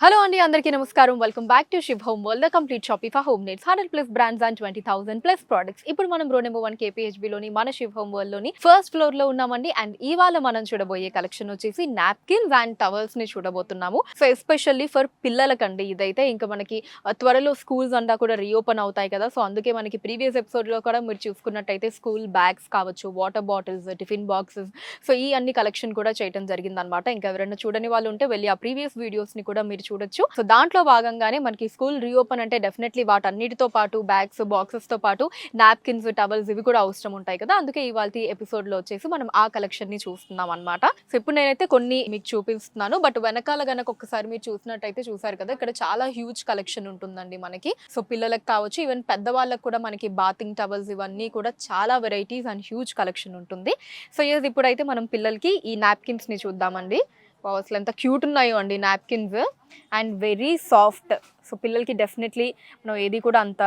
Hello అండి, అందరికీ నమస్కారం. Welcome back to Shiv home world, the complete shopping for home needs. 100+ brands and 20,000+ products. ఇప్పుడు మనం రో నెంబర్ 1 KPHB లోని మన శివ్ హోమ్ వరల్డ్ లోని ఫస్ట్ ఫ్లోర్ లో ఉన్నామండి. అండ్ ఇవాళ మనం చూడబోయే కలెక్షన్ వచ్చేసి నాప్కిన్స్ అండ్ టవల్స్ ని చూడబోతున్నాము. సో ఎస్పెషల్లీ ఫర్ పిల్లలకండి ఇదైతే. ఇంకా మనకి త్వరలో స్కూల్స్ అంతా కూడా రీఓపెన్ అవుతాయి కదా. సో అందుకే మనకి ప్రీవియస్ ఎపిసోడ్ లో కూడా మీరు చూసుకున్నట్టయితే స్కూల్ బ్యాగ్స్ కావచ్చు, water bottles, tiffin boxes, so ఈ అన్ని కలెక్షన్ కూడా చేయడం జరిగింది అనమాట. ఇంకా ఎవరైనా చూడని వాళ్ళు ఉంటే వెళ్ళి ఆ ప్రీవియస్ వీడియోస్ ని కూడా మీరు చూడొచ్చు. సో దాంట్లో భాగంగానే మనకి స్కూల్ రీఓపెన్ అంటే డెఫినెట్లీ వాటన్నిటితో పాటు బ్యాగ్స్, బాక్సెస్ తో పాటు నాప్కిన్స్, టవల్స్ ఇవి కూడా అవసరం ఉంటాయి కదా. అందుకే ఇవాల్టి ఎపిసోడ్ లో వచ్చేసి మనం ఆ కలెక్షన్ ని చూస్తున్నాం అనమాట. సో ఇప్పుడు నేనైతే కొన్ని మీకు చూపిస్తున్నాను. బట్ వెనకాల గనక ఒక్కసారి మీరు చూసినట్టయితే చూసారు కదా, ఇక్కడ చాలా హ్యూజ్ కలెక్షన్ ఉంటుందండి మనకి. సో పిల్లలకు కావచ్చు, ఈవెన్ పెద్దవాళ్ళకి కూడా మనకి బాతింగ్ టవల్స్ ఇవన్నీ కూడా చాలా వెరైటీస్ అండ్ హ్యూజ్ కలెక్షన్ ఉంటుంది. సో ఇప్పుడైతే మనం పిల్లలకి ఈ నాప్కిన్స్ ని చూద్దామండి. అసలు ఎంత క్యూట్ ఉన్నాయో అండి napkins, and very soft. So పిల్లలకి డెఫినెట్లీ మనం ఏది కూడా అంత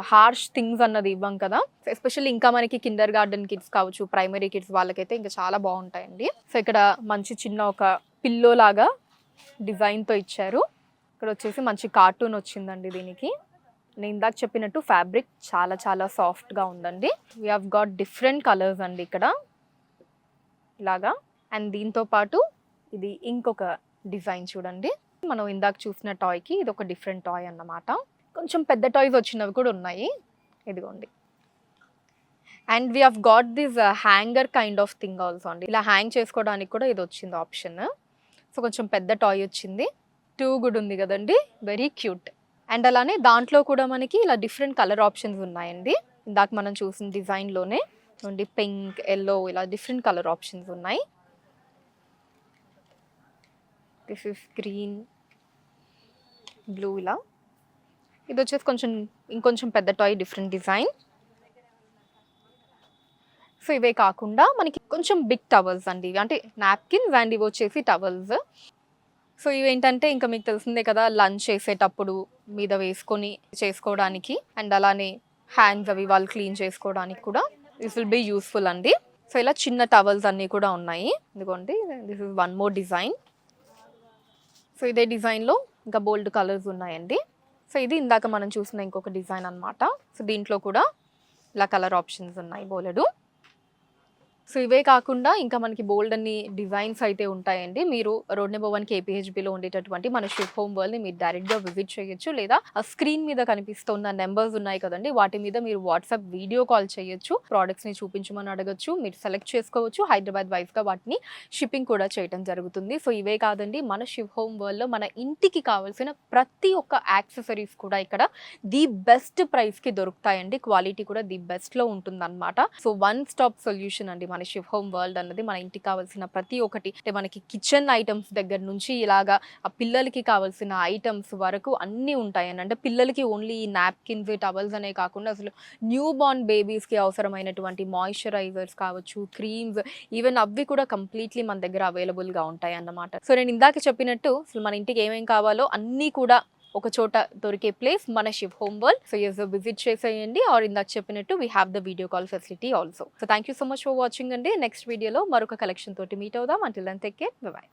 హార్ష్ థింగ్స్ అన్నది ఇవ్వం కదా. ఎస్పెషల్లీ ఇంకా మనకి కిండర్ గార్డెన్ కిడ్స్ కావచ్చు, ప్రైమరీ కిడ్స్ వాళ్ళకైతే ఇంకా చాలా బాగుంటాయండి. సో ఇక్కడ మంచి చిన్న ఒక పిల్లో లాగా డిజైన్తో ఇచ్చారు. ఇక్కడ వచ్చేసి మంచి కార్టూన్ వచ్చిందండి దీనికి. నేను ఇందాక చెప్పినట్టు ఫ్యాబ్రిక్ చాలా చాలా సాఫ్ట్గా ఉందండి. We have got different colours అండి ఇక్కడ ఇలాగా. అండ్ దీంతో పాటు ఇది ఇంకొక డిజైన్ చూడండి. మనం ఇందాక చూసిన టాయ్కి ఇది ఒక డిఫరెంట్ టాయ్ అన్నమాట. కొంచెం పెద్ద టాయ్స్ వచ్చినవి కూడా ఉన్నాయి, ఇదిగోండి. And we have got this hanger kind of thing also అండి. ఇలా హ్యాంగ్ చేసుకోవడానికి కూడా ఇది వచ్చింది ఆప్షన్. సో కొంచెం పెద్ద టాయ్ వచ్చింది. కూడా ఉంది కదండి, వెరీ క్యూట్. అండ్ అలానే దాంట్లో కూడా మనకి ఇలా డిఫరెంట్ కలర్ ఆప్షన్స్ ఉన్నాయండి. ఇందాక మనం చూసిన డిజైన్లోనే పింక్, ఎల్లో ఇలా డిఫరెంట్ కలర్ ఆప్షన్స్ ఉన్నాయి. దిస్ ఇస్ గ్రీన్, బ్లూ ఇలా. ఇది వచ్చేసి ఇంకొంచెం పెద్ద టాయ్, డిఫరెంట్ డిజైన్. సో ఇవే కాకుండా మనకి కొంచెం బిగ్ టవల్స్ అండి, అంటే నాప్కిన్స్ అండ్ ఇవి వచ్చేసి టవల్స్. సో ఇవేంటంటే ఇంకా మీకు తెలిసిందే కదా, లంచ్ చేసేటప్పుడు మీద వేసుకొని చేసుకోవడానికి, అండ్ అలానే హ్యాండ్స్ అవి వాళ్ళు క్లీన్ చేసుకోవడానికి కూడా దిస్ విల్ బీ యూస్ఫుల్ అండి. సో ఇలా చిన్న టవల్స్ అన్నీ కూడా ఉన్నాయి. ఇదిగోండి, this is one more design. So ఇదే డిజైన్లో ఇంకా బోల్డ్ కలర్స్ ఉన్నాయండి. సో ఇది ఇందాక మనం చూసిన ఇంకొక డిజైన్ అనమాట. సో దీంట్లో కూడా ఇలా కలర్ ఆప్షన్స్ ఉన్నాయి బోలెడు. సో ఇవే కాకుండా ఇంకా మనకి బోల్డ్ అన్ని డిజైన్స్ అయితే ఉంటాయండి. మీరు రోడ్ నెంబర్ 1 KPHBలో ఉండేటటువంటి మన శివ్ హోమ్ వరల్డ్ని మీరు డైరెక్ట్గా విజిట్ చేయొచ్చు, లేదా ఆ స్క్రీన్ మీద కనిపిస్తున్న నెంబర్స్ ఉన్నాయి కదండి, వాటి మీద మీరు వాట్సాప్ వీడియో కాల్ చేయొచ్చు. ప్రోడక్ట్స్ని చూపించమని అడగచ్చు, మీరు సెలెక్ట్ చేసుకోవచ్చు. హైదరాబాద్ వైస్గా వాటిని షిప్పింగ్ కూడా చేయడం జరుగుతుంది. సో ఇవే కాదండి, మన శివ్ హోమ్ వరల్డ్లో మన ఇంటికి కావాల్సిన ప్రతి ఒక్క యాక్సెసరీస్ కూడా ఇక్కడ ది బెస్ట్ ప్రైస్కి దొరుకుతాయండి. క్వాలిటీ కూడా ది బెస్ట్లో ఉంటుందన్నమాట. సో వన్ స్టాప్ సొల్యూషన్ అండి మన శివ్ హోమ్ వరల్డ్ అన్నది. మన ఇంటికి కావాల్సిన ప్రతి ఒక్కటి, అంటే మనకి కిచెన్ ఐటమ్స్ దగ్గర నుంచి ఇలాగా ఆ పిల్లలకి కావాల్సిన ఐటమ్స్ వరకు అన్నీ ఉంటాయండి. అంటే పిల్లలకి ఓన్లీ ఈ నాప్కిన్స్, టవల్స్ అనే కాకుండా అసలు న్యూ బార్న్ బేబీస్కి అవసరమైనటువంటి మాయిశ్చరైజర్స్ కావచ్చు, క్రీమ్స్, ఈవెన్ అవి కూడా కంప్లీట్లీ మన దగ్గర అవైలబుల్గా ఉంటాయి అన్నమాట. సో నేను ఇందాక చెప్పినట్టు అసలు మన ఇంటికి ఏమేం కావాలో అన్నీ కూడా ఒక చోట దొరికే ప్లేస్ మన Shiv home world. So visit చేసేయండి. ఆర్ ఇందాక చెప్పినట్టు we have the video call facility also. So thank you so much for watching అండి. నెక్స్ట్ వీడియోలో మరొక కలెక్షన్ తోటి మీట్ అవుదాం. Until then take care, bye by.